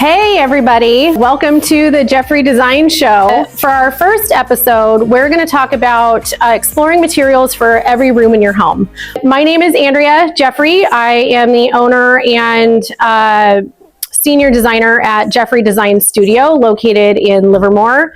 Hey everybody, welcome to the Jeffery Design Show. For our first episode, we're going to talk about exploring materials for every room in your home. My name is Andrea Jeffery. I am the owner and senior designer at Jeffery Design Studio, located in Livermore,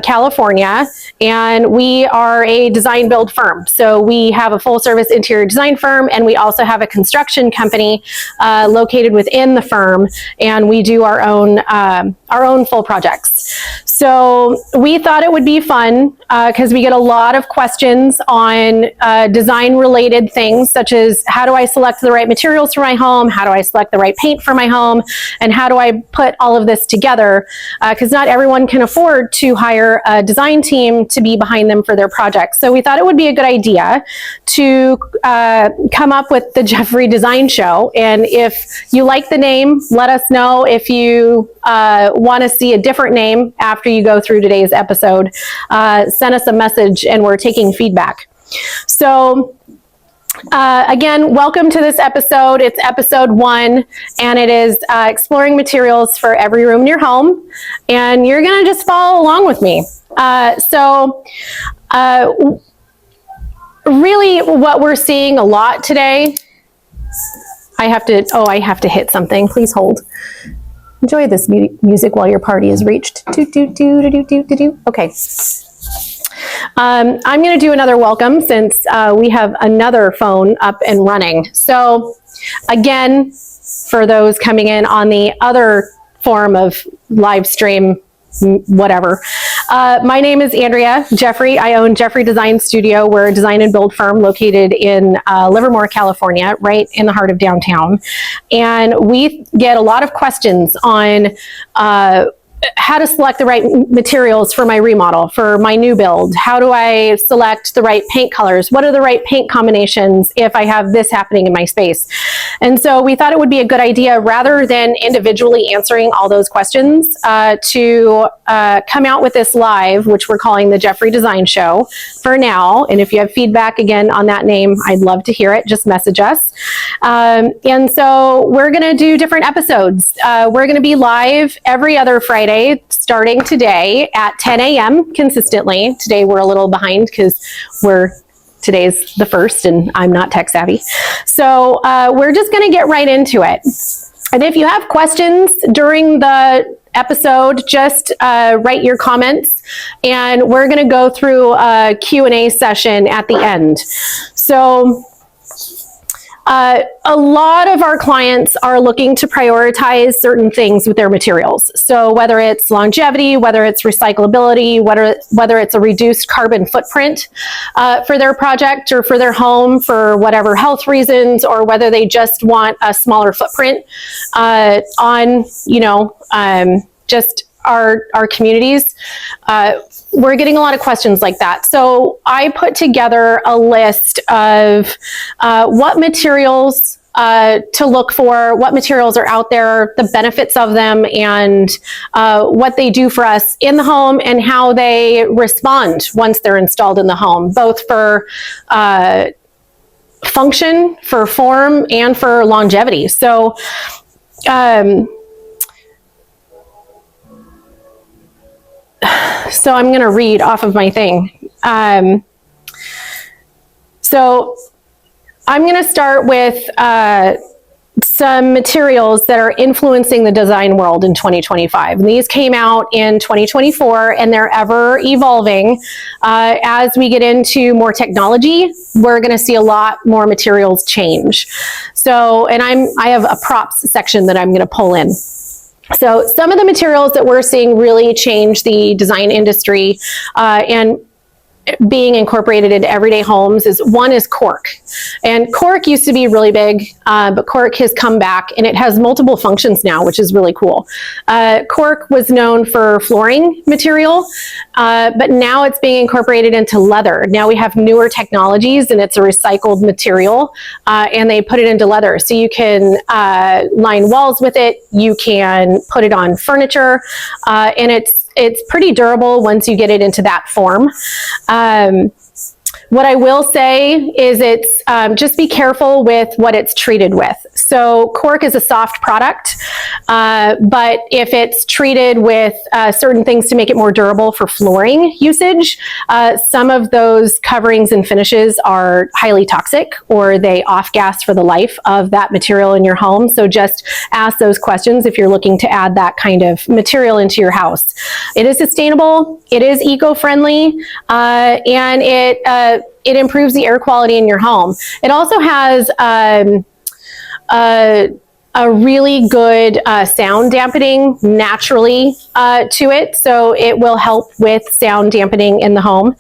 California. And we are a design build firm. So we have a full service interior design firm, and we also have a construction company located within the firm. And we do our own full projects. So we thought it would be fun because we get a lot of questions on design related things, such as how do I select the right materials for my home? How do I select the right paint for my home? And how do I put all of this together? Because not everyone can afford to hire a design team to be behind them for their projects. So we thought it would be a good idea to come up with the Jeffery Design Show. And if you like the name, let us know. If you want to see a different name after you go through today's episode, send us a message, and we're taking feedback. So again, welcome to this episode. It's episode 1, and it is exploring materials for every room in your home. And you're going to just follow along with me. Really what we're seeing a lot today, I have to hit something. Please hold. Enjoy this music while your party is reached. Okay. I'm going to do another welcome since we have another phone up and running. So again, for those coming in on the other form of live stream, whatever. My name is Andrea Jeffery. I own Jeffery Design Studio. We're a design and build firm located in Livermore, California, right in the heart of downtown. And we get a lot of questions on how to select the right materials for my remodel, for my new build. How do I select the right paint colors? What are the right paint combinations if I have this happening in my space? And so we thought it would be a good idea, rather than individually answering all those questions, to come out with this live, which we're calling the Jeffery Design Show for now. And if you have feedback again on that name, I'd love to hear it. Just message us. And so we're going to do different episodes. We're going to be live every other Friday, starting today at 10 a.m. consistently. Today we're a little behind because today's the 1st and I'm not tech savvy. So we're just going to get right into it. And if you have questions during the episode, just write your comments, and we're going to go through a Q&A session at the end. So a lot of our clients are looking to prioritize certain things with their materials. So whether it's longevity, whether it's recyclability, whether it's a reduced carbon footprint for their project or for their home for whatever health reasons, or whether they just want a smaller footprint on, just our communities. We're getting a lot of questions like that. So I put together a list of what materials to look for, what materials are out there, the benefits of them, and what they do for us in the home, and how they respond once they're installed in the home, both for function, for form, and for longevity. So I'm going to read off of my thing. So I'm going to start with some materials that are influencing the design world in 2025. And these came out in 2024, and they're ever evolving. As we get into more technology, we're going to see a lot more materials change. So, and I have a props section that I'm going to pull in. So some of the materials that we're seeing really change the design industry and being incorporated into everyday homes is cork. And cork used to be really big, but cork has come back, and it has multiple functions now, which is really cool. Cork was known for flooring material, but now it's being incorporated into leather. Now we have newer technologies, and it's a recycled material, and they put it into leather. So you can line walls with it, you can put it on furniture, and it's pretty durable once you get it into that form. What I will say is it's just be careful with what it's treated with. So cork is a soft product, but if it's treated with certain things to make it more durable for flooring usage, some of those coverings and finishes are highly toxic, or they off-gas for the life of that material in your home. So just ask those questions if you're looking to add that kind of material into your house. It is sustainable, it is eco-friendly, and it improves the air quality in your home. It also has a really good sound dampening naturally to it, so it will help with sound dampening in the home.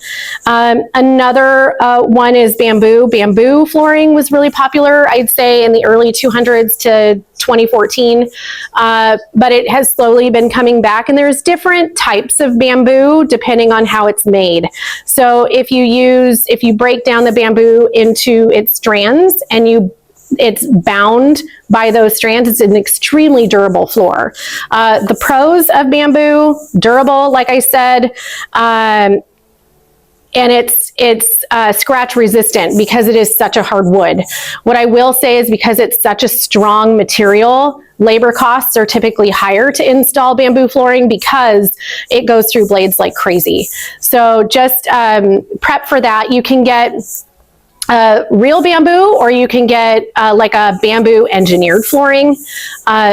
Another one is bamboo. Bamboo flooring was really popular, I'd say, in the early 200s to 2014, but it has slowly been coming back, and there's different types of bamboo depending on how it's made. So if you break down the bamboo into its strands and it's bound by those strands, it's an extremely durable floor. The pros of bamboo: durable, like I said, and it's scratch resistant because it is such a hard wood. What I will say is, because it's such a strong material, labor costs are typically higher to install bamboo flooring because it goes through blades like crazy. So just prep for that. You can get real bamboo, or you can get like a bamboo engineered flooring,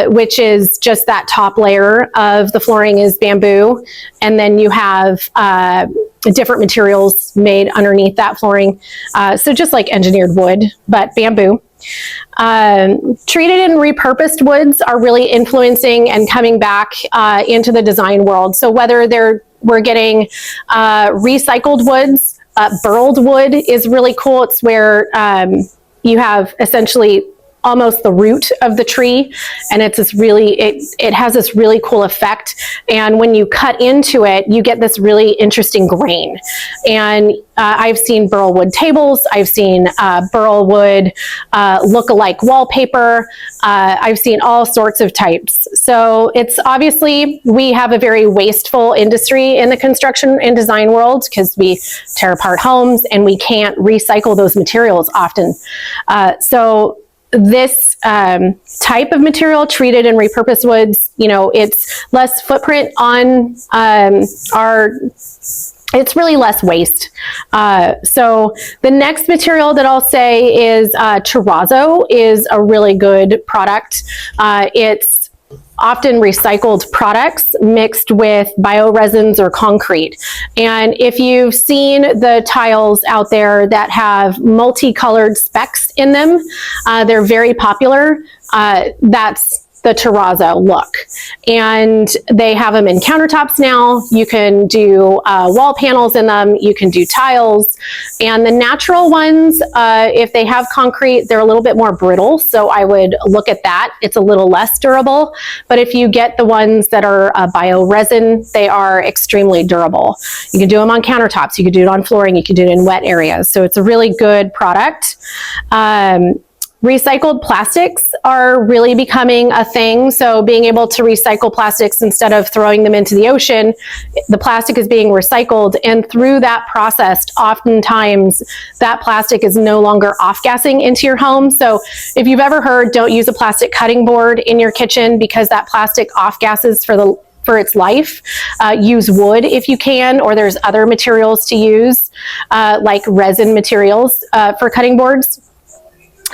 which is just that top layer of the flooring is bamboo, and then you have different materials made underneath that flooring. So just like engineered wood, but bamboo. Treated and repurposed woods are really influencing and coming back into the design world. So whether we're getting recycled woods, burled wood is really cool. It's where you have essentially almost the root of the tree, and it's this really, it has this really cool effect. And when you cut into it, you get this really interesting grain. And I've seen burl wood tables, I've seen burl wood look-alike wallpaper, I've seen all sorts of types. So it's obviously, we have a very wasteful industry in the construction and design world because we tear apart homes and we can't recycle those materials often. So this type of material, treated and repurposed woods, it's less footprint on it's really less waste. So the next material that I'll say is terrazzo is a really good product. It's often recycled products mixed with bioresins or concrete. And if you've seen the tiles out there that have multicolored specks in them, they're very popular. That's the terrazzo look. And they have them in countertops now. You can do wall panels in them. You can do tiles. And the natural ones, if they have concrete, they're a little bit more brittle. So I would look at that. It's a little less durable. But if you get the ones that are bioresin, they are extremely durable. You can do them on countertops. You can do it on flooring. You can do it in wet areas. So it's a really good product. Recycled plastics are really becoming a thing. So being able to recycle plastics instead of throwing them into the ocean, the plastic is being recycled. And through that process, oftentimes that plastic is no longer off-gassing into your home. So if you've ever heard, don't use a plastic cutting board in your kitchen because that plastic off-gasses for its life. Use wood if you can, or there's other materials to use, like resin materials for cutting boards.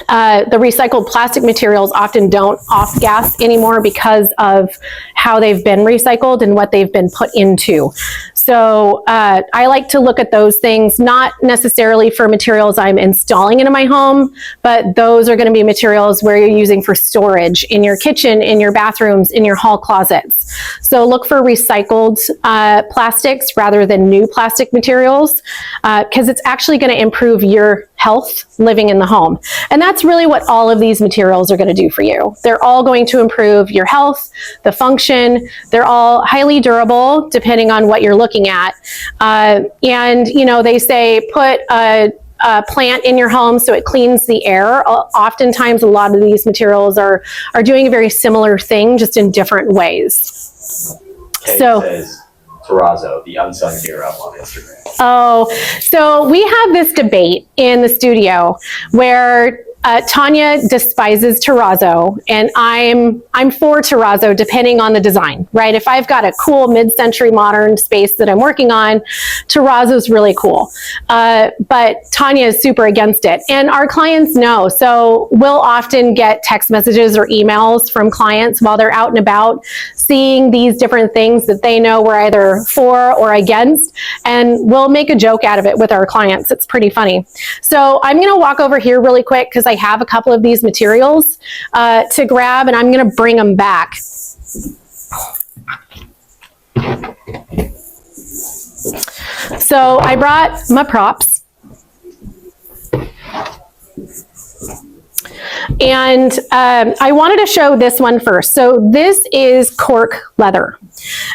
The recycled plastic materials often don't off-gas anymore because of how they've been recycled and what they've been put into. So I like to look at those things, not necessarily for materials I'm installing into my home, but those are going to be materials where you're using for storage in your kitchen, in your bathrooms, in your hall closets. So look for recycled plastics rather than new plastic materials, because it's actually going to improve your health living in the home. And that's really what all of these materials are going to do for you. They're all going to improve your health, the function. They're all highly durable depending on what you're looking at. And they say put a plant in your home so it cleans the air. Oftentimes a lot of these materials are doing a very similar thing, just in different ways. Kate so says, terrazzo, the unsung hero on Instagram? Oh, so we have this debate in the studio where Tanya despises terrazzo, and I'm for terrazzo depending on the design, right? If I've got a cool mid-century modern space that I'm working on, terrazzo is really cool. But Tanya is super against it, and our clients know. So we'll often get text messages or emails from clients while they're out and about, seeing these different things that they know we're either for or against, and we'll make a joke out of it with our clients. It's pretty funny. So I'm going to walk over here really quick because I have a couple of these materials to grab, and I'm going to bring them back. So I brought my props. And I wanted to show this one first. So this is cork leather.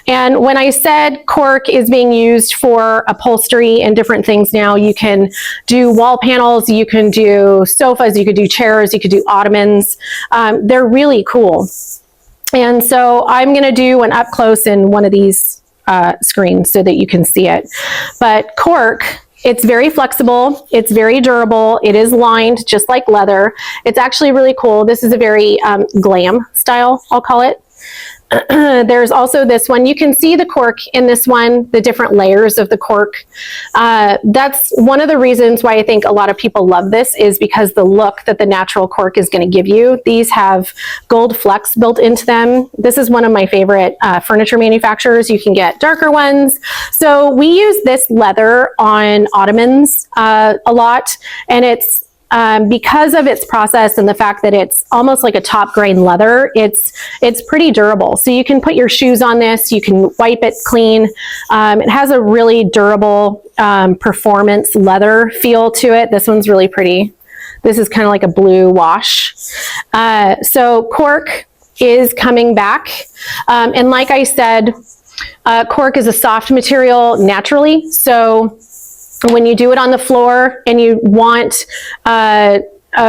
And when I said cork is being used for upholstery and different things now, you can do wall panels, you can do sofas, you could do chairs, you could do ottomans. They're really cool. And so I'm going to do an up close in one of these screens so that you can see it. But cork, it's very flexible, it's very durable, it is lined just like leather. It's actually really cool. This is a very glam style, I'll call it. There's also this one. You can see the cork in this one, the different layers of the cork. That's one of the reasons why I think a lot of people love this, is because the look that the natural cork is going to give you. These have gold flecks built into them. This is one of my favorite furniture manufacturers. You can get darker ones. So we use this leather on ottomans a lot, and it's because of its process and the fact that it's almost like a top grain leather, it's pretty durable. So you can put your shoes on this, you can wipe it clean. It has a really durable performance leather feel to it. This one's really pretty. This is kind of like a blue wash. So cork is coming back. And like I said, cork is a soft material naturally. So when you do it on the floor and you want a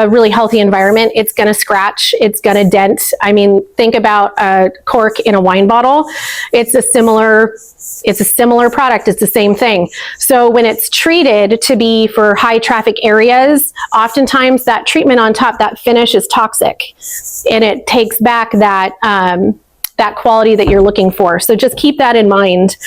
really healthy environment, it's going to scratch, it's going to dent. I mean, think about cork in a wine bottle. It's a similar product. It's the same thing. So when it's treated to be for high traffic areas, oftentimes that treatment on top, that finish is toxic, and it takes back that that quality that you're looking for. So just keep that in mind.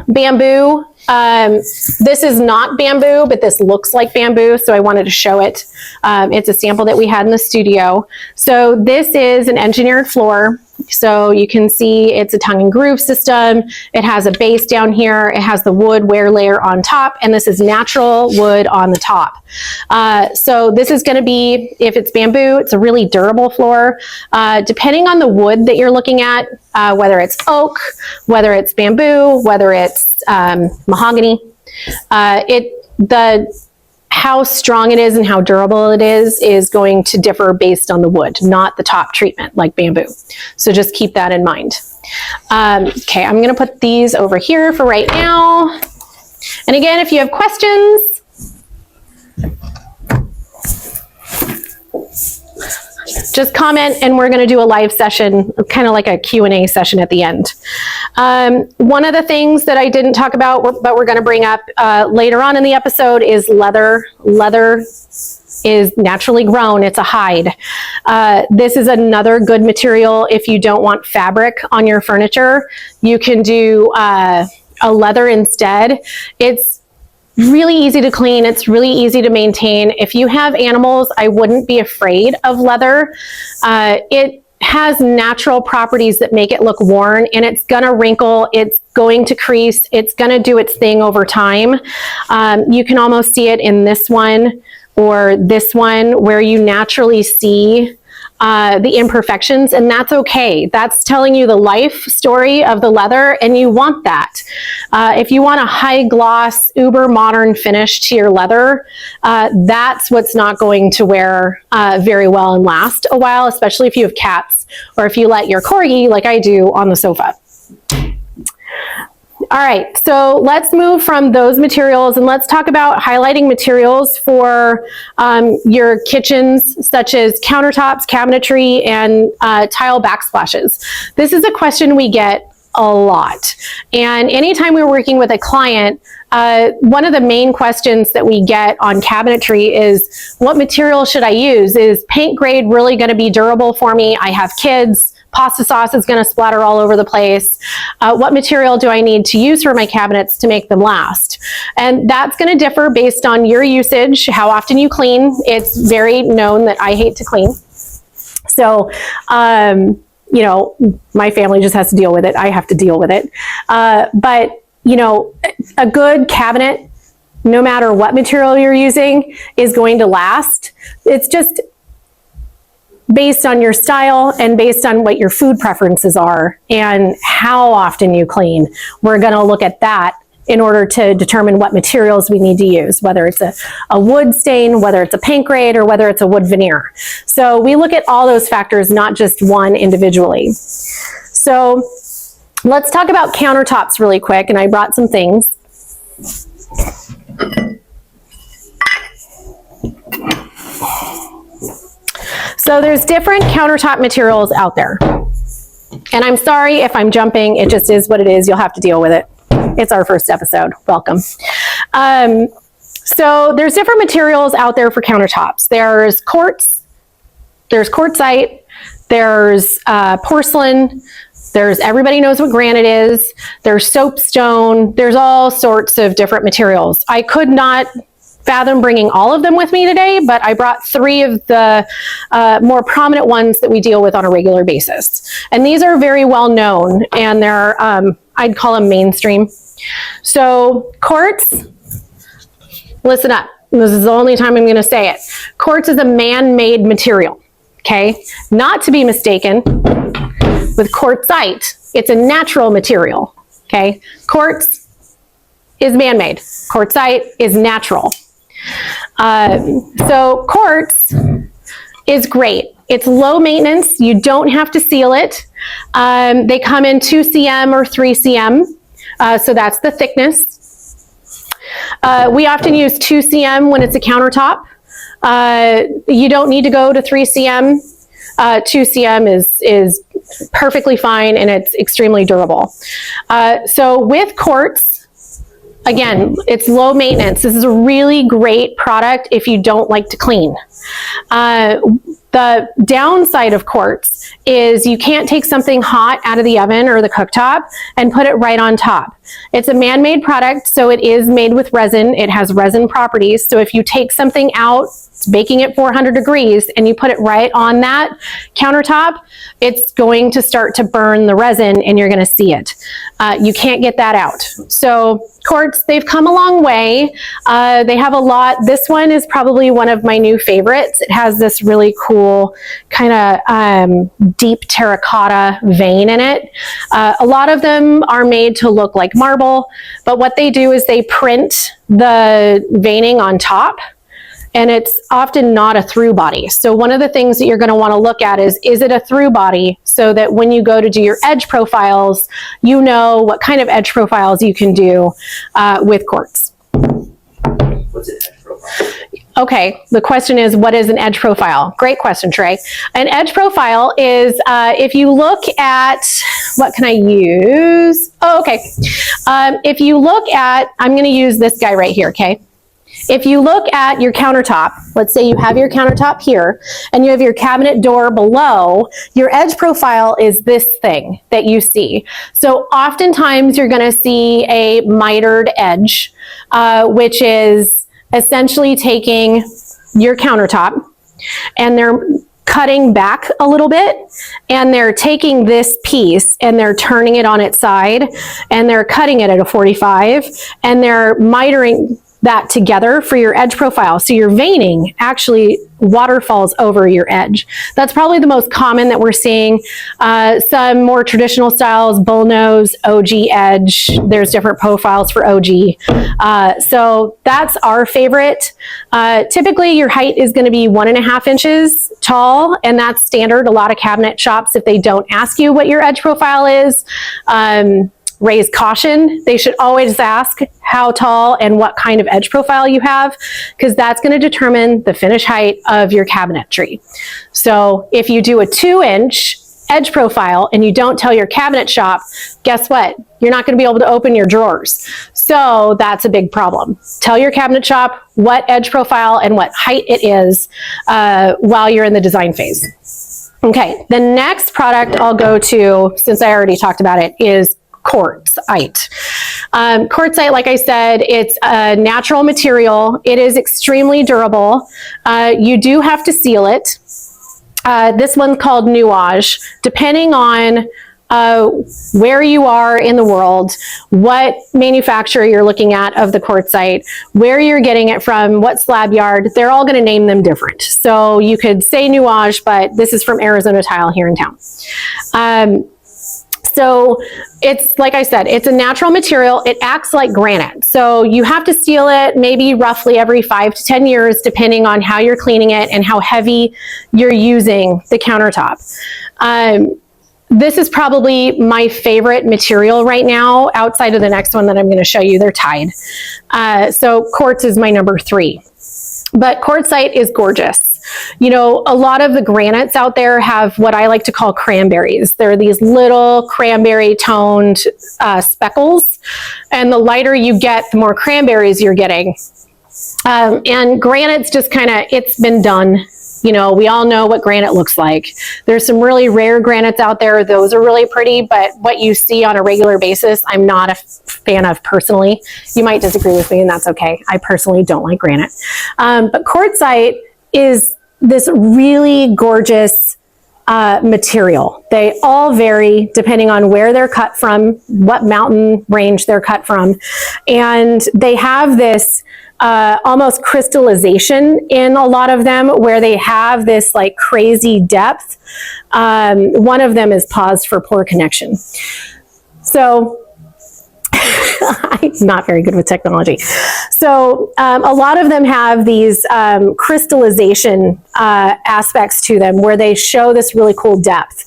Bamboo. This is not bamboo, but this looks like bamboo, so I wanted to show it. It's a sample that we had in the studio. So this is an engineered floor. So you can see it's a tongue and groove system. It has a base down here. It has the wood wear layer on top, and this is natural wood on the top. So this is going to be, if it's bamboo, it's a really durable floor. Depending on the wood that you're looking at, whether it's oak, whether it's bamboo, whether it's mahogany, how strong it is and how durable it is going to differ based on the wood, not the top treatment like bamboo. So just keep that in mind. Okay, I'm going to put these over here for right now. And again, if you have questions, just comment, and we're going to do a live session, kind of like a Q&A session at the end. One of the things that I didn't talk about, but we're going to bring up later on in the episode, is leather. Leather is naturally grown. It's a hide. This is another good material if you don't want fabric on your furniture. You can do a leather instead. It's really easy to clean. It's really easy to maintain. If you have animals, I wouldn't be afraid of leather. It has natural properties that make it look worn, and it's gonna wrinkle, it's going to crease, it's gonna do its thing over time. You can almost see it in this one or this one where you naturally see the imperfections, and that's okay. That's telling you the life story of the leather, and you want that. If you want a high gloss, uber modern finish to your leather, that's what's not going to wear very well and last a while, especially if you have cats or if you let your corgi, like I do, on the sofa. All right, so let's move from those materials and let's talk about highlighting materials for your kitchens, such as countertops, cabinetry, and tile backsplashes. This is a question we get a lot. And anytime we're working with a client, one of the main questions that we get on cabinetry is, what material should I use? Is paint grade really going to be durable for me? I have kids. Pasta sauce is going to splatter all over the place. What material do I need to use for my cabinets to make them last? And that's going to differ based on your usage, how often you clean. It's very known that I hate to clean. So, you know, my family just has to deal with it. I have to deal with it. But, you know, a good cabinet, no matter what material you're using, is going to last. It's just based on your style and based on what your food preferences are and how often you clean. We're going to look at that in order to determine what materials we need to use, whether it's a wood stain, whether it's a paint grade, or whether it's a wood veneer. So we look at all those factors, not just one individually. So let's talk about countertops really quick, and I brought some things. So there's different countertop materials out there. And I'm sorry if I'm jumping, it just is what it is. You'll have to deal with it. It's our first episode. Welcome. So there's different materials out there for countertops. There's quartz, there's quartzite, there's porcelain, there's, everybody knows what granite is, there's soapstone, there's all sorts of different materials. I could not fathom bringing all of them with me today, but I brought 3 of the more prominent ones that we deal with on a regular basis. And these are very well known, and they're, I'd call them mainstream. So quartz, listen up. This is the only time I'm going to say it. Quartz is a man-made material, okay? Not to be mistaken with quartzite. It's a natural material, okay? Quartz is man-made. Quartzite is natural. So quartz is great. It's low maintenance. You don't have to seal it. They come in 2 cm or 3 cm. So that's the thickness. We often use 2 cm when it's a countertop. You don't need to go to 3 cm. 2 cm is perfectly fine, and it's extremely durable. So with quartz, again, it's low maintenance. This is a really great product if you don't like to clean. The downside of quartz is you can't take something hot out of the oven or the cooktop and put it right on top. It's a man-made product, so it is made with resin. It has resin properties. So if you take something out, baking it 400 degrees, and you put it right on that countertop, it's going to start to burn the resin, and you're going to see it. You can't get that out. So quartz, they've come a long way. They have a lot. This one is probably one of my new favorites. It has this really cool kind of deep terracotta vein in it. A lot of them are made to look like marble, but what they do is they print the veining on top, and it's often not a through body. So one of the things that you're going to want to look at is it a through body, so that when you go to do your edge profiles, you know what kind of edge profiles you can do with quartz. What's an edge profile? Okay, the question is, what is an edge profile? Great question, Trey. An edge profile is, if you look at, what can I use? Oh, okay. If you look at, I'm going to use this guy right here, okay? If you look at your countertop, let's say you have your countertop here, and you have your cabinet door below, your edge profile is this thing that you see. So oftentimes you're going to see a mitered edge, which is essentially taking your countertop, and they're cutting back a little bit, and they're taking this piece and they're turning it on its side, and they're cutting it at a 45, and they're mitering that together for your edge profile. So your veining actually waterfalls over your edge. That's probably the most common that we're seeing. Some more traditional styles, bullnose, OG edge. There's different profiles for OG. So that's our favorite. Typically your height is going to be 1.5 inches tall, and that's standard. A lot of cabinet shops, if they don't ask you what your edge profile is, raise caution. They should always ask how tall and what kind of edge profile you have, because that's going to determine the finish height of your cabinetry. So if you do a 2-inch edge profile and you don't tell your cabinet shop, guess what? You're not going to be able to open your drawers. So that's a big problem. Tell your cabinet shop what edge profile and what height it is while you're in the design phase. Okay, the next product I'll go to, since I already talked about it, is quartzite. Quartzite, like I said, it's a natural material. It is extremely durable. You do have to seal it. This one's called nuage. Depending on where you are in the world, what manufacturer you're looking at of the quartzite, where you're getting it from, what slab yard, they're all going to name them different. So you could say nuage, but this is from Arizona Tile here in town. So it's, like I said, it's a natural material. It acts like granite. So you have to seal it maybe roughly every 5 to 10 years, depending on how you're cleaning it and how heavy you're using the countertop. This is probably my favorite material right now, outside of the next one that I'm going to show you. They're tied. So quartz is my number 3. But quartzite is gorgeous. You know, a lot of the granites out there have what I like to call cranberries. They're these little cranberry toned speckles. And the lighter you get, the more cranberries you're getting. And granite's just kind of, it's been done. You know, we all know what granite looks like. There's some really rare granites out there. Those are really pretty, but what you see on a regular basis, I'm not a fan of personally. You might disagree with me, and that's okay. I personally don't like granite. But quartzite is this really gorgeous material. They all vary depending on where they're cut from, what mountain range they're cut from. And they have this almost crystallization in a lot of them, where they have this like crazy depth. One of them is paused for poor connection. So I'm not very good with technology. So a lot of them have these crystallization aspects to them, where they show this really cool depth.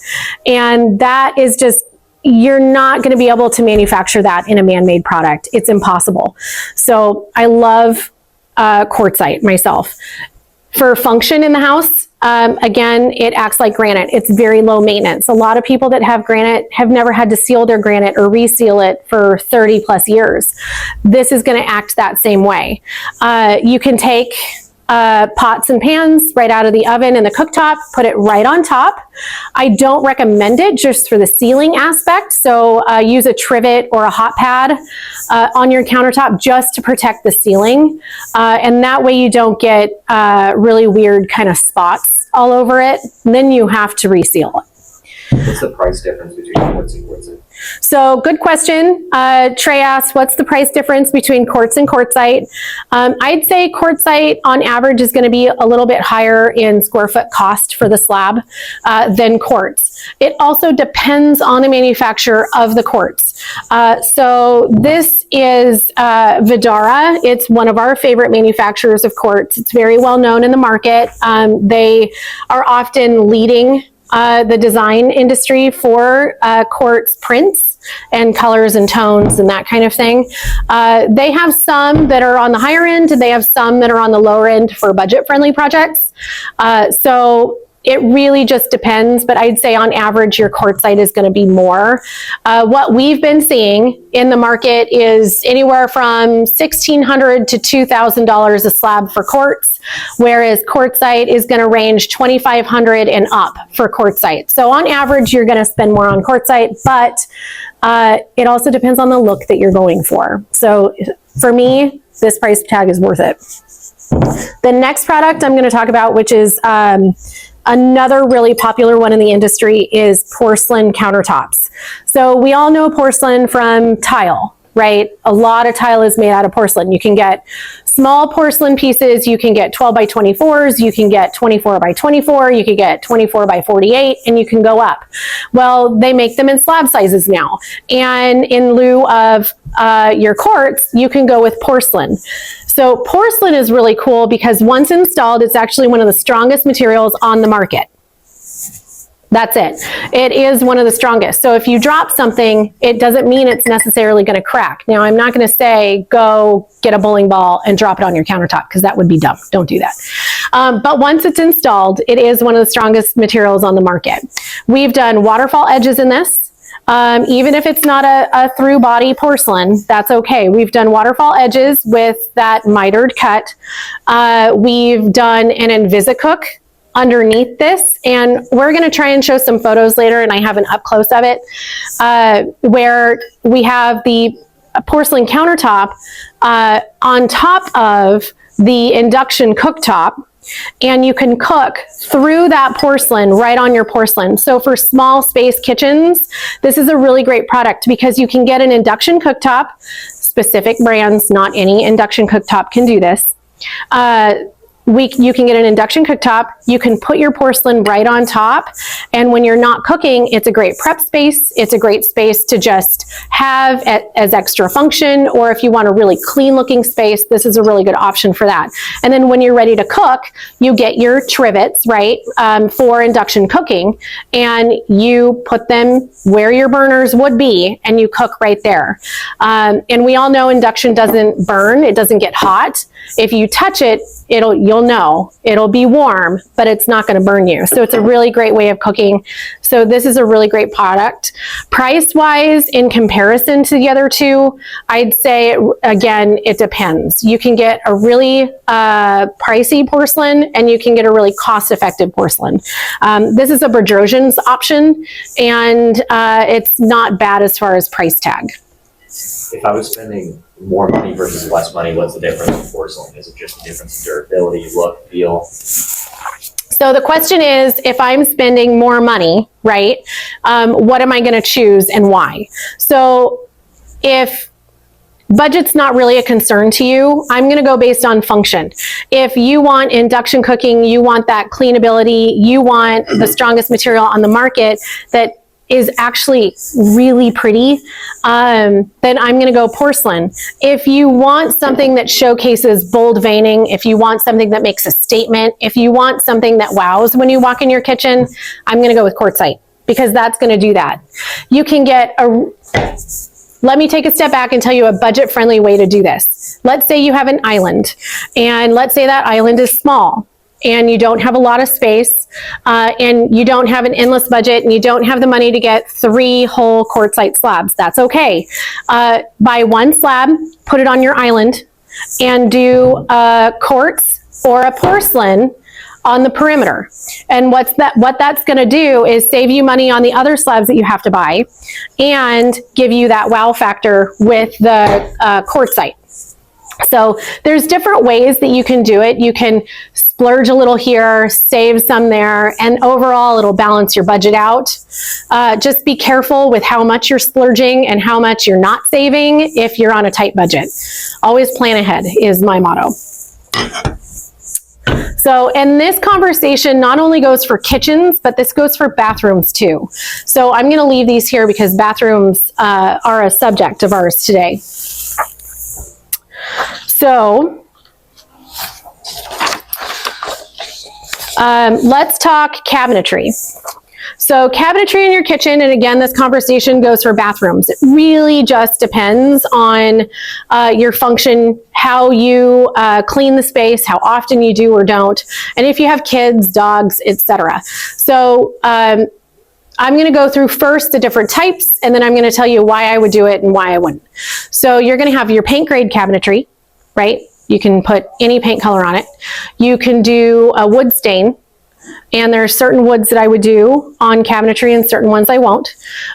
And that is just, you're not going to be able to manufacture that in a man-made product. It's impossible. So I love quartzite myself. For function in the house, again, it acts like granite. It's very low maintenance. A lot of people that have granite have never had to seal their granite or reseal it for 30 plus years. This is going to act that same way. You can take pots and pans right out of the oven and the cooktop, put it right on top. I don't recommend it just for the sealing aspect. So use a trivet or a hot pad on your countertop just to protect the sealing. And that way you don't get really weird kind of spots all over it. And then you have to reseal it. What's the price difference between quartz and quartzite? So good question. Trey asked, what's the price difference between quartz and quartzite? I'd say quartzite on average is going to be a little bit higher in square foot cost for the slab than quartz. It also depends on the manufacturer of the quartz. So this is Vidara. It's one of our favorite manufacturers of quartz. It's very well known in the market. They are often leading the design industry for quartz prints and colors and tones and that kind of thing. They have some that are on the higher end, and they have some that are on the lower end for budget-friendly projects. So it really just depends, but I'd say on average your quartzite is going to be more. What we've been seeing in the market is anywhere from $1,600 to $2,000 a slab for quartz, whereas quartzite is going to range $2,500 and up for quartzite. So on average you're going to spend more on quartzite, but it also depends on the look that you're going for. So for me, this price tag is worth it. The next product I'm going to talk about, which is another really popular one in the industry, is porcelain countertops. So we all know porcelain from tile, right? A lot of tile is made out of porcelain. You can get small porcelain pieces, you can get 12 by 24s, you can get 24 by 24, you can get 24 by 48, and you can go up. Well, they make them in slab sizes now. And in lieu of your quartz, you can go with porcelain. So porcelain is really cool because once installed, it's actually one of the strongest materials on the market. That's it. It is one of the strongest. So if you drop something, it doesn't mean it's necessarily going to crack. Now, I'm not going to say go get a bowling ball and drop it on your countertop, because that would be dumb. Don't do that. But once it's installed, it is one of the strongest materials on the market. We've done waterfall edges in this. Even if it's not a through body porcelain, that's okay. We've done waterfall edges with that mitered cut. We've done an Invisicook underneath this, and we're going to try and show some photos later, and I have an up close of it, where we have the porcelain countertop on top of the induction cooktop, and you can cook through that porcelain right on your porcelain. So for small space kitchens, this is a really great product, because you can get an induction cooktop, specific brands, not any induction cooktop can do this. You can get an induction cooktop, you can put your porcelain right on top, and when you're not cooking, it's a great prep space. It's a great space to just have as extra function, or if you want a really clean looking space, this is a really good option for that. And then when you're ready to cook, you get your trivets, right, for induction cooking, and you put them where your burners would be, and you cook right there. And we all know induction doesn't burn, it doesn't get hot. If you touch it, you'll know it'll be warm, but it's not going to burn you. So it's a really great way of cooking. So this is a really great product. Price wise, in comparison to the other two, I'd say, again, it depends. You can get a really pricey porcelain, and you can get a really cost effective porcelain. This is a Bedrosian's option, and it's not bad as far as price tag. If I was spending more money versus less money, what's the difference in porcelain? Is it just the difference in durability, look, feel? So the question is, if I'm spending more money, right, what am I going to choose and why? So if budget's not really a concern to you, I'm going to go based on function. If you want induction cooking, you want that cleanability, you want the strongest material on the market that is actually really pretty, then I'm going to go porcelain. If you want something that showcases bold veining, if you want something that makes a statement, if you want something that wows when you walk in your kitchen, I'm going to go with quartzite, because that's going to do that. You can get let me take a step back and tell you a budget-friendly way to do this. Let's say you have an island, and let's say that island is small, and you don't have a lot of space, and you don't have an endless budget, and you don't have the money to get 3 whole quartzite slabs. That's okay. Buy 1 slab, put it on your island, and do a quartz or a porcelain on the perimeter. And what that's going to do is save you money on the other slabs that you have to buy, and give you that wow factor with the quartzite. So there's different ways that you can do it. You can splurge a little here, save some there, and overall it'll balance your budget out. Just be careful with how much you're splurging and how much you're not saving if you're on a tight budget. Always plan ahead is my motto. So, and this conversation not only goes for kitchens, but this goes for bathrooms too. So I'm going to leave these here because bathrooms are a subject of ours today. So let's talk cabinetry. So cabinetry in your kitchen, and again, this conversation goes for bathrooms. It really just depends on your function, how you clean the space, how often you do or don't, and if you have kids, dogs, etc. So I'm going to go through first the different types, and then I'm going to tell you why I would do it and why I wouldn't. So you're going to have your paint grade cabinetry, right? You can put any paint color on it. You can do a wood stain, and there are certain woods that I would do on cabinetry and certain ones I won't.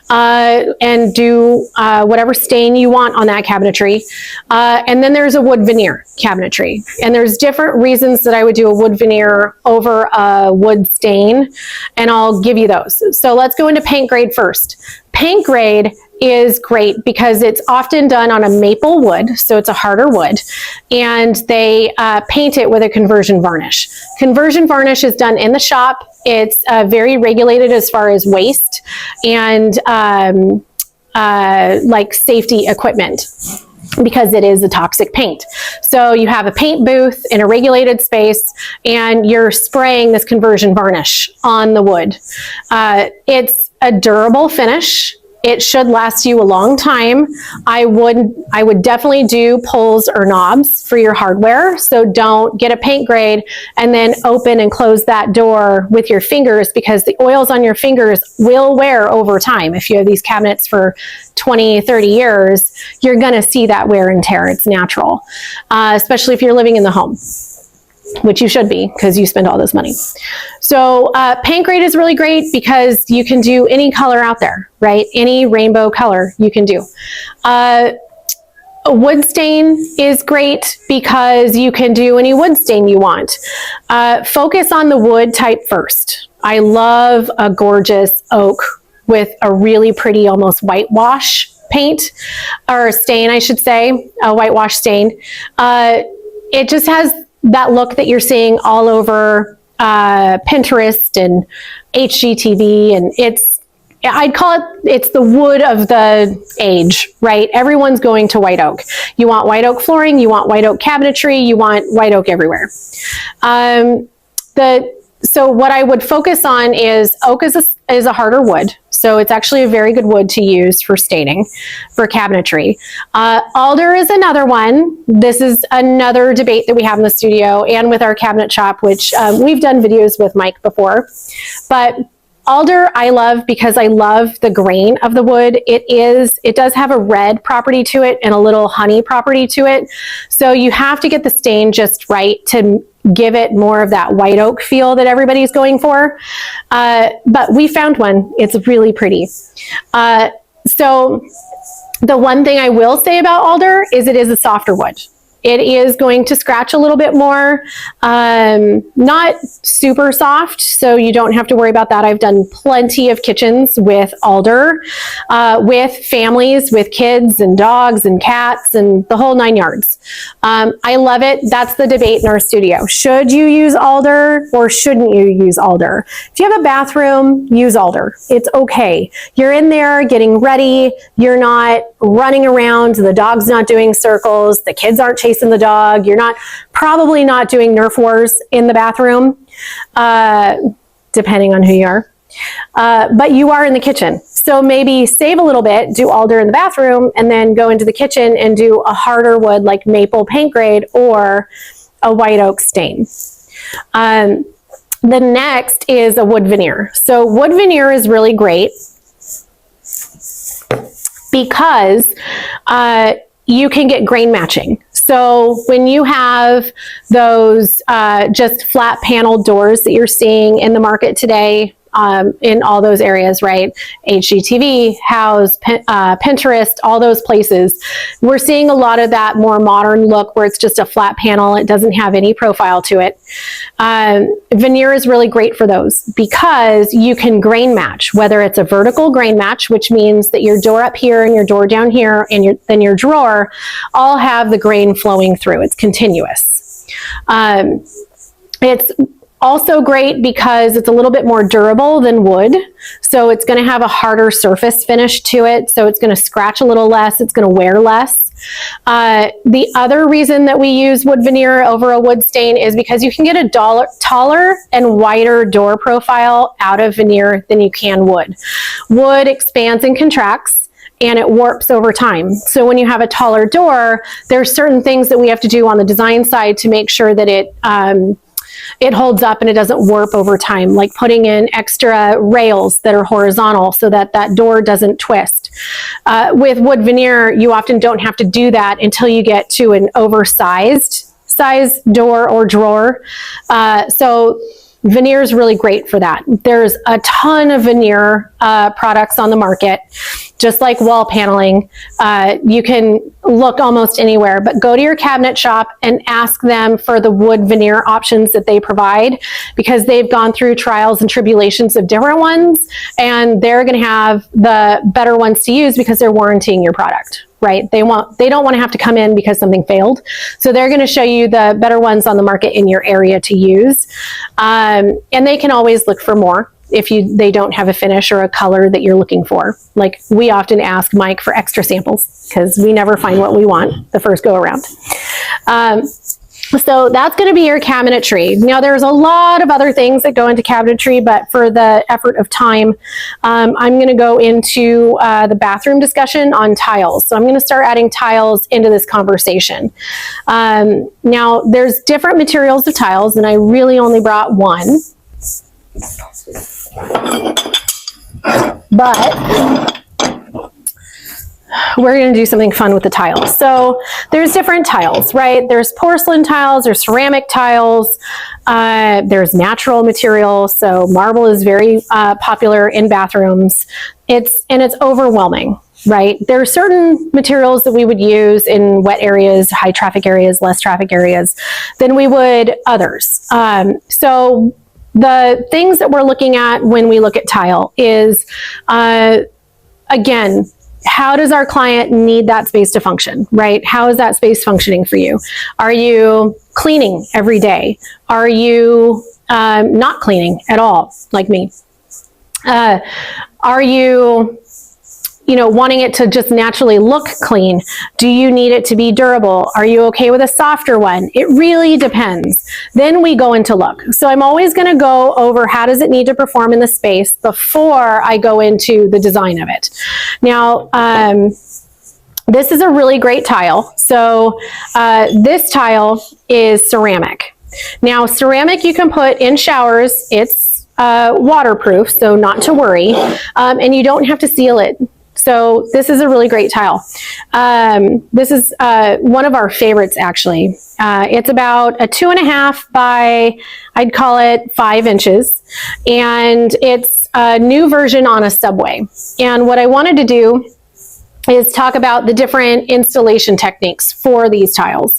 And do whatever stain you want on that cabinetry. And then there's a wood veneer cabinetry. And there's different reasons that I would do a wood veneer over a wood stain, and I'll give you those. So let's go into paint grade first. Paint grade is great because it's often done on a maple wood, so it's a harder wood, and they paint it with a conversion varnish. Conversion varnish is done in the shop. It's very regulated as far as waste and like safety equipment. because it is a toxic paint. So you have a paint booth in a regulated space and you're spraying this conversion varnish on the wood. It's a durable finish. It should last you a long time. I would definitely do pulls or knobs for your hardware. So don't get a paint grade and then open and close that door with your fingers, because the oils on your fingers will wear over time. If you have these cabinets for 20, 30 years, you're gonna see that wear and tear. It's natural, especially if you're living in the home, which you should be because you spend all this money. So paint grade is really great because you can do any color out there, right? Any rainbow color you can do. A wood stain is great because you can do any wood stain you want. Focus on the wood type first. I love a gorgeous oak with a really pretty, almost whitewash paint, or stain, I should say, a whitewash stain. It just has that look that you're seeing all over Pinterest and HGTV, and I'd call it's the wood of the age, right? Everyone's going to white oak. You want white oak flooring, you want white oak cabinetry, you want white oak everywhere. So what I would focus on is oak is a harder wood. So it's actually a very good wood to use for staining, for cabinetry. Alder is another one. This is another debate that we have in the studio and with our cabinet shop, which we've done videos with Mike before. But alder I love because I love the grain of the wood. It does have a red property to it and a little honey property to it. So you have to get the stain just right to give it more of that white oak feel that everybody's going for. But we found one. It's really pretty. So the one thing I will say about alder is it is a softer wood. It is going to scratch a little bit more, not super soft, so you don't have to worry about that. I've done plenty of kitchens with alder, with families, with kids and dogs and cats and the whole 9 yards. I love it. That's the debate in our studio. Should you use alder or shouldn't you use alder? If you have a bathroom, use alder. It's okay. You're in there getting ready. You're not running around. The dog's not doing circles. The kids aren't chasing the dog. You're probably not doing Nerf wars in the bathroom, depending on who you are. But you are in the kitchen. So maybe save a little bit, do alder in the bathroom, and then go into the kitchen and do a harder wood like maple paint grade or a white oak stain. The next is a wood veneer. So wood veneer is really great because you can get grain matching. So when you have those just flat paneled doors that you're seeing in the market today, in all those areas, right? HGTV, House, Pinterest, all those places. We're seeing a lot of that more modern look where it's just a flat panel. It doesn't have any profile to it. Veneer is really great for those because you can grain match, whether it's a vertical grain match, which means that your door up here and your door down here and then your drawer all have the grain flowing through. It's continuous. It's also great because it's a little bit more durable than wood. So it's going to have a harder surface finish to it. So it's going to scratch a little less. It's going to wear less. The other reason that we use wood veneer over a wood stain is because you can get a taller and wider door profile out of veneer than you can wood. Wood expands and contracts, and it warps over time. So when you have a taller door, there's certain things that we have to do on the design side to make sure that it holds up and it doesn't warp over time, like putting in extra rails that are horizontal so that that door doesn't twist. With wood veneer, you often don't have to do that until you get to an oversized size door or drawer. So veneer is really great for that. There's a ton of veneer products on the market, just like wall paneling. You can look almost anywhere, but go to your cabinet shop and ask them for the wood veneer options that they provide, because they've gone through trials and tribulations of different ones, and they're going to have the better ones to use because they're warranting your product. Right? They don't want to have to come in because something failed. So they're going to show you the better ones on the market in your area to use. And they can always look for more if they don't have a finish or a color that you're looking for. Like, we often ask Mike for extra samples because we never find what we want the first go around. So that's going to be your cabinetry. Now, there's a lot of other things that go into cabinetry, but for the effort of time, I'm going to go into the bathroom discussion on tiles. So I'm going to start adding tiles into this conversation. Now, there's different materials of tiles, and I really only brought one. But we're going to do something fun with the tiles. So there's different tiles, right? There's porcelain tiles, there's ceramic tiles, there's natural material. So marble is very popular in bathrooms. It's overwhelming, right? There are certain materials that we would use in wet areas, high traffic areas, less traffic areas than we would others. So the things that we're looking at when we look at tile is, again, how does our client need that space to function, right? How is that space functioning for you? Are you cleaning every day? Are you not cleaning at all, like me? Are you wanting it to just naturally look clean? Do you need it to be durable? Are you okay with a softer one? It really depends. Then we go into look. So I'm always going to go over how does it need to perform in the space before I go into the design of it. Now, this is a really great tile. So this tile is ceramic. Now, ceramic you can put in showers. It's waterproof, so not to worry. And you don't have to seal it. So this is a really great tile. This is one of our favorites, actually. It's about a 2.5 by, I'd call it 5 inches. And it's a new version on a subway. And what I wanted to do is talk about the different installation techniques for these tiles.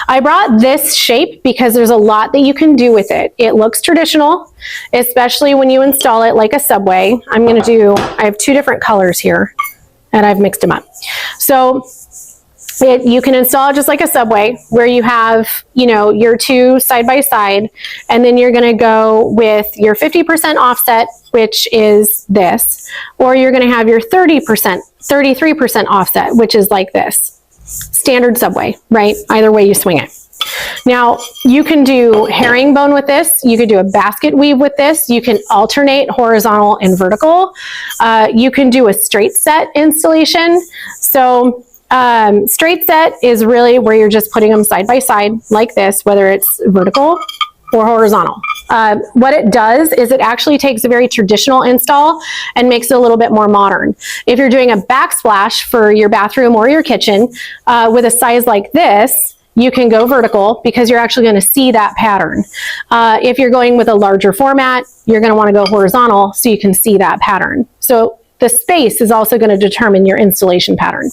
I brought this shape because there's a lot that you can do with it. It looks traditional, especially when you install it like a subway. I have 2 different colors here, and I've mixed them up. So you can install it just like a subway, where you have, your 2 side by side, and then you're going to go with your 50% offset, which is this, or you're going to have your 33% offset, which is like this. Standard subway, right? Either way you swing it. Now, you can do herringbone with this. You could do a basket weave with this. You can alternate horizontal and vertical. You can do a straight set installation. So straight set is really where you're just putting them side by side like this, whether it's vertical or horizontal. What it does is it actually takes a very traditional install and makes it a little bit more modern. If you're doing a backsplash for your bathroom or your kitchen with a size like this, you can go vertical because you're actually going to see that pattern. If you're going with a larger format, you're going to want to go horizontal so you can see that pattern. So the space is also going to determine your installation pattern.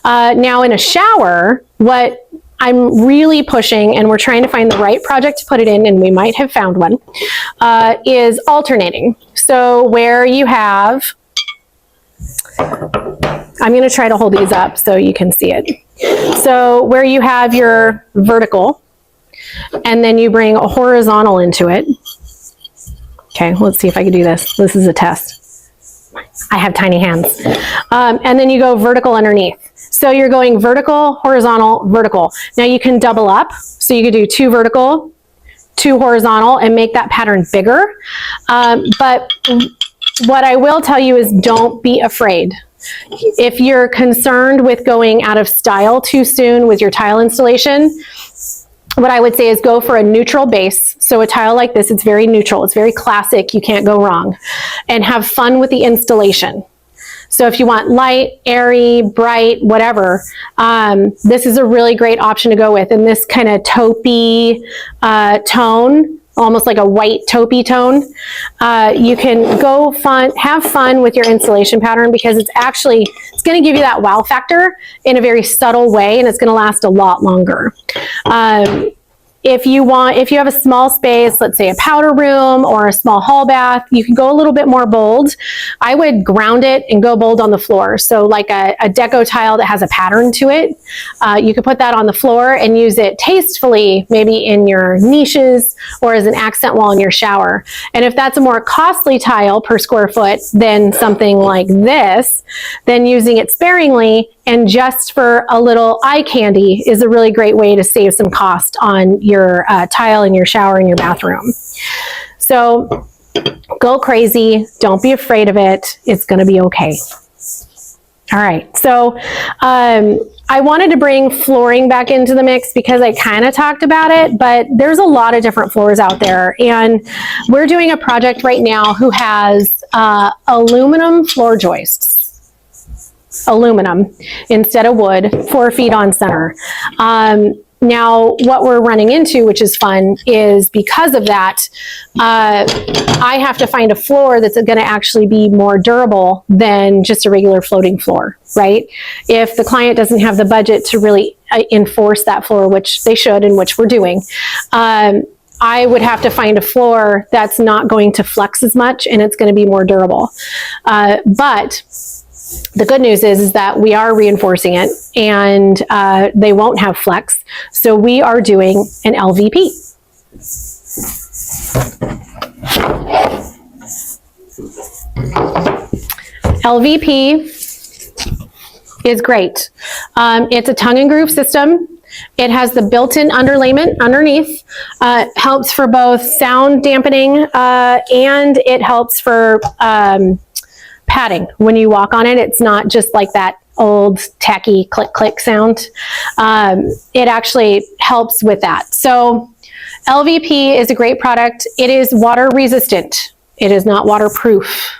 Now in a shower, what I'm really pushing, and we're trying to find the right project to put it in, and we might have found one, is alternating. So where you have, I'm going to try to hold these up so you can see it. So where you have your vertical, and then you bring a horizontal into it. Okay, let's see if I can do this. This is a test. I have tiny hands. And then you go vertical underneath. So you're going vertical, horizontal, vertical. Now you can double up. So you could do 2 vertical, 2 horizontal, and make that pattern bigger. But what I will tell you is don't be afraid. If you're concerned with going out of style too soon with your tile installation, what I would say is go for a neutral base. So a tile like this, it's very neutral. It's very classic. You can't go wrong. And have fun with the installation. So if you want light, airy, bright, whatever, this is a really great option to go with. And this kind of taupey tone, almost like a white taupey tone, you can go have fun with your installation pattern because it's going to give you that wow factor in a very subtle way, and it's going to last a lot longer. if you have a small space, let's say a powder room or a small hall bath, you can go a little bit more bold. I would ground it and go bold on the floor. So like a deco tile that has a pattern to it, you could put that on the floor and use it tastefully, maybe in your niches or as an accent wall in your shower. And if that's a more costly tile per square foot than something like this, then using it sparingly and just for a little eye candy is a really great way to save some cost on your tile in your shower in your bathroom. So go crazy. Don't be afraid of it. It's going to be okay. All right. So I wanted to bring flooring back into the mix because I kind of talked about it, but there's a lot of different floors out there. And we're doing a project right now who has aluminum floor joists. Aluminum instead of wood, 4 feet on center. Now, what we're running into, which is fun, is because of that, I have to find a floor that's going to actually be more durable than just a regular floating floor, right? If the client doesn't have the budget to really enforce that floor, which they should and which we're doing, I would have to find a floor that's not going to flex as much and it's going to be more durable. But the good news is that we are reinforcing it and they won't have flex. So we are doing an LVP. LVP is great. It's a tongue and groove system. It has the built-in underlayment underneath. Helps for both sound dampening and it helps for padding. When you walk on it, it's not just like that old tacky click click sound. It actually helps with that. So LVP is a great product. It is water resistant. It is not waterproof.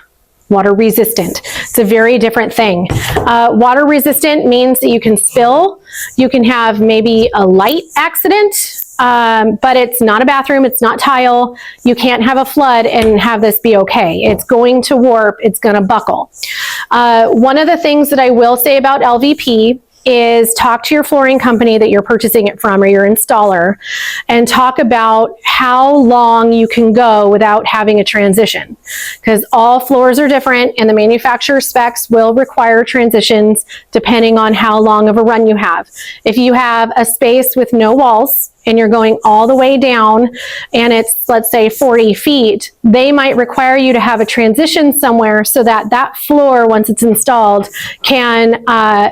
Water resistant. It's a very different thing. Water resistant means that you can spill. You can have maybe a light accident, but it's not a bathroom. It's not tile. You can't have a flood and have this be okay. It's going to warp. It's going to buckle. One of the things that I will say about LVP is talk to your flooring company that you're purchasing it from or your installer and talk about how long you can go without having a transition, because all floors are different and the manufacturer specs will require transitions depending on how long of a run you have. If you have a space with no walls and you're going all the way down and it's, let's say, 40 feet, they might require you to have a transition somewhere so that that floor, once it's installed, can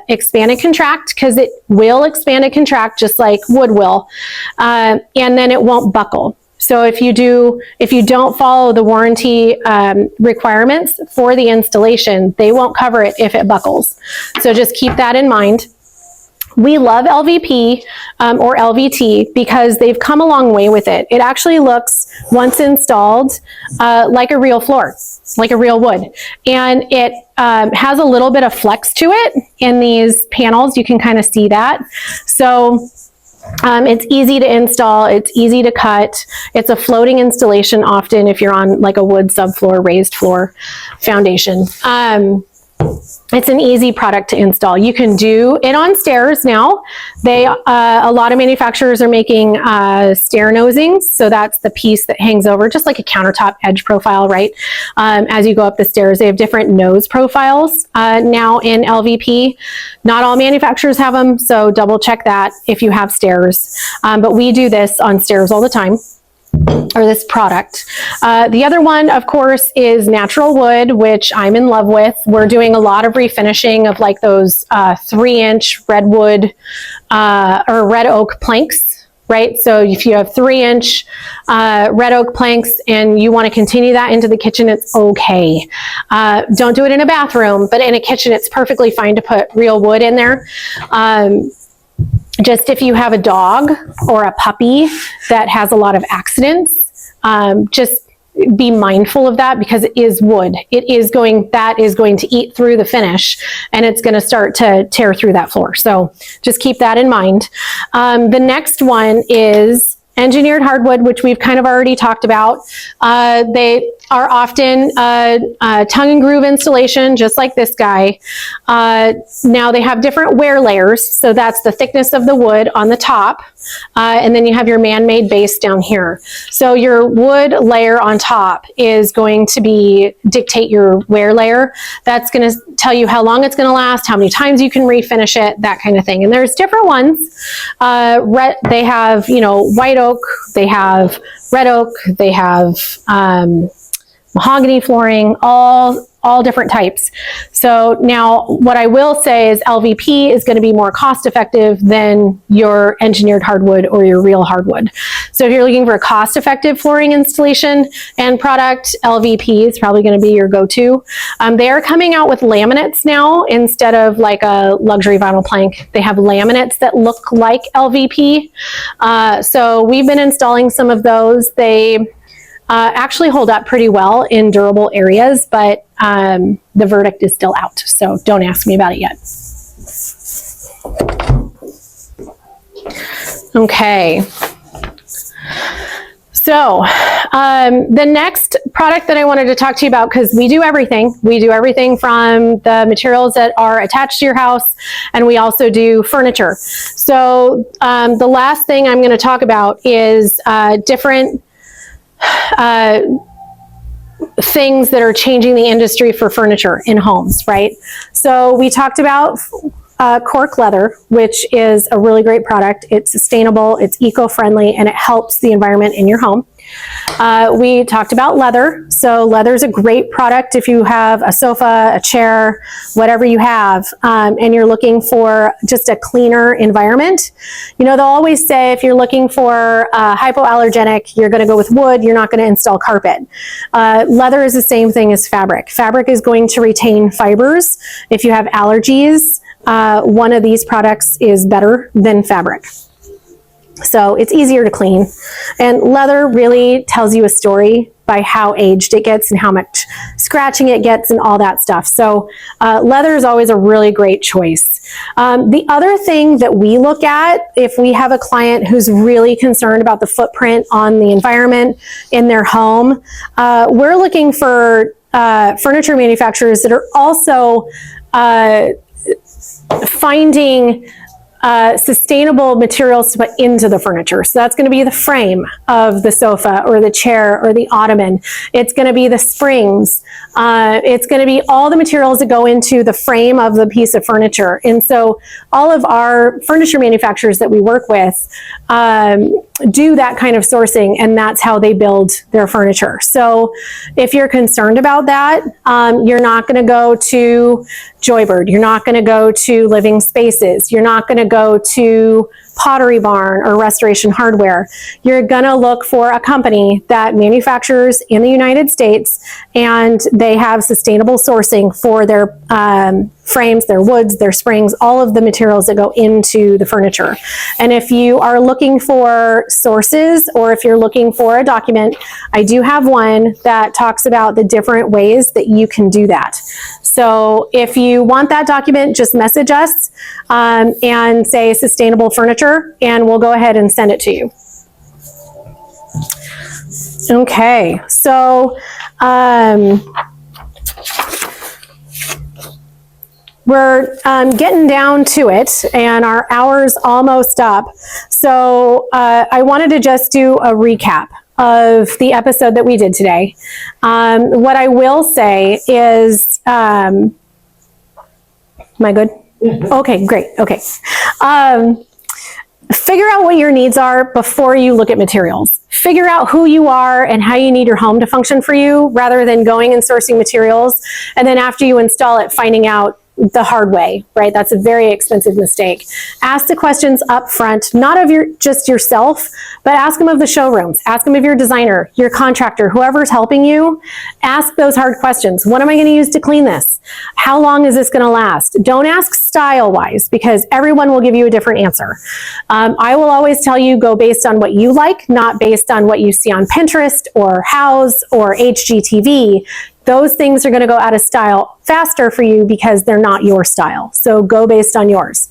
expand and contract, because it will expand and contract just like wood will, and then it won't buckle. So if you don't follow the warranty requirements for the installation, they won't cover it if it buckles. So just keep that in mind. We love LVP or LVT because they've come a long way with it. It actually looks, once installed, like a real floor, like a real wood. And it has a little bit of flex to it in these panels. You can kind of see that. So it's easy to install. It's easy to cut. It's a floating installation often if you're on like a wood subfloor, raised floor foundation. It's an easy product to install. You can do it on stairs now. A lot of manufacturers are making stair nosings. So that's the piece that hangs over, just like a countertop edge profile, right? As you go up the stairs, they have different nose profiles now in LVP. Not all manufacturers have them, so double check that if you have stairs. But we do this on stairs all the time. Or this product. The other one, of course, is natural wood, which I'm in love with. We're doing a lot of refinishing of like those 3-inch redwood or red oak planks, right? So if you have 3-inch red oak planks and you want to continue that into the kitchen, it's okay. Don't do it in a bathroom, but in a kitchen, it's perfectly fine to put real wood in there. Just if you have a dog or a puppy that has a lot of accidents, just be mindful of that, because it is wood. That is going to eat through the finish and it's going to start to tear through that floor. So just keep that in mind. The next one is engineered hardwood, which we've kind of already talked about. They are often tongue and groove installation, just like this guy. Now they have different wear layers, so that's the thickness of the wood on the top, and then you have your man-made base down here. So your wood layer on top is going to dictate your wear layer. That's going to tell you how long it's going to last, how many times you can refinish it, that kind of thing. And there's different ones. They have, white oak, they have red oak, they have mahogany flooring, all different types. So now what I will say is LVP is going to be more cost effective than your engineered hardwood or your real hardwood. So if you're looking for a cost effective flooring installation and product, LVP is probably going to be your go-to. They are coming out with laminates now instead of like a luxury vinyl plank. They have laminates that look like LVP. So we've been installing some of those. They actually hold up pretty well in durable areas, but the verdict is still out, so don't ask me about it yet. Okay. So the next product that I wanted to talk to you about, because we do everything. We do everything from the materials that are attached to your house, and we also do furniture. So the last thing I'm going to talk about is different things that are changing the industry for furniture in homes, right? So we talked about cork leather, which is a really great product. It's sustainable, it's eco-friendly, and it helps the environment in your home. We talked about leather. So leather is a great product if you have a sofa, a chair, whatever you have, and you're looking for just a cleaner environment. They'll always say if you're looking for hypoallergenic, you're going to go with wood, you're not going to install carpet. Leather is the same thing as fabric. Fabric is going to retain fibers. If you have allergies, one of these products is better than fabric. So it's easier to clean. And leather really tells you a story by how aged it gets and how much scratching it gets and all that stuff. So leather is always a really great choice. The other thing that we look at if we have a client who's really concerned about the footprint on the environment in their home, we're looking for furniture manufacturers that are also finding sustainable materials to put into the furniture. So that's going to be the frame of the sofa or the chair or the ottoman. It's going to be the springs. It's going to be all the materials that go into the frame of the piece of furniture. And so all of our furniture manufacturers that we work with do that kind of sourcing, and that's how they build their furniture. So if you're concerned about that, you're not going to go to Joybird. You're not going to go to Living Spaces. You're not going to go to Pottery Barn or Restoration Hardware. You're going to look for a company that manufactures in the United States, and they have sustainable sourcing for their frames, their woods, their springs, all of the materials that go into the furniture. And if you are looking for sources, or if you're looking for a document, I do have one that talks about the different ways that you can do that. So if you want that document, just message us and say sustainable furniture, and we'll go ahead and send it to you. Okay, so we're getting down to it, and our hour's almost up. So I wanted to just do a recap of the episode that we did today. What I will say is, am I good? Okay, great. Okay. Figure out what your needs are before you look at materials. Figure out who you are and how you need your home to function for you, rather than going and sourcing materials, and then after you install it, finding out the hard way, right? That's a very expensive mistake. Ask the questions up front, not of just yourself, but ask them of the showrooms. Ask them of your designer, your contractor, whoever's helping you. Ask those hard questions. What am I going to use to clean this? How long is this going to last? Don't ask style-wise, because everyone will give you a different answer. I will always tell you, go based on what you like, not based on what you see on Pinterest or Houzz or HGTV. those things are going to go out of style faster for you because they're not your style. So go based on yours.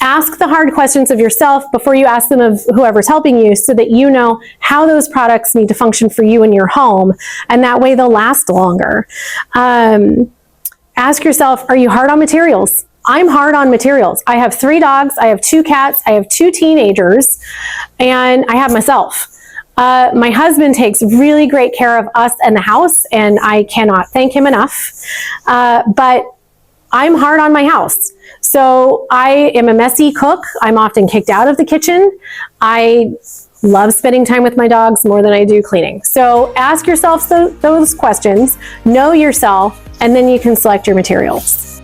Ask the hard questions of yourself before you ask them of whoever's helping you, so that you know how those products need to function for you in your home, and that way they'll last longer. Ask yourself, are you hard on materials? I'm hard on materials. I have 3 dogs, I have 2 cats, I have 2 teenagers, and I have myself. My husband takes really great care of us and the house, and I cannot thank him enough. But I'm hard on my house. So I am a messy cook. I'm often kicked out of the kitchen. I love spending time with my dogs more than I do cleaning. So ask yourself those questions, know yourself, and then you can select your materials.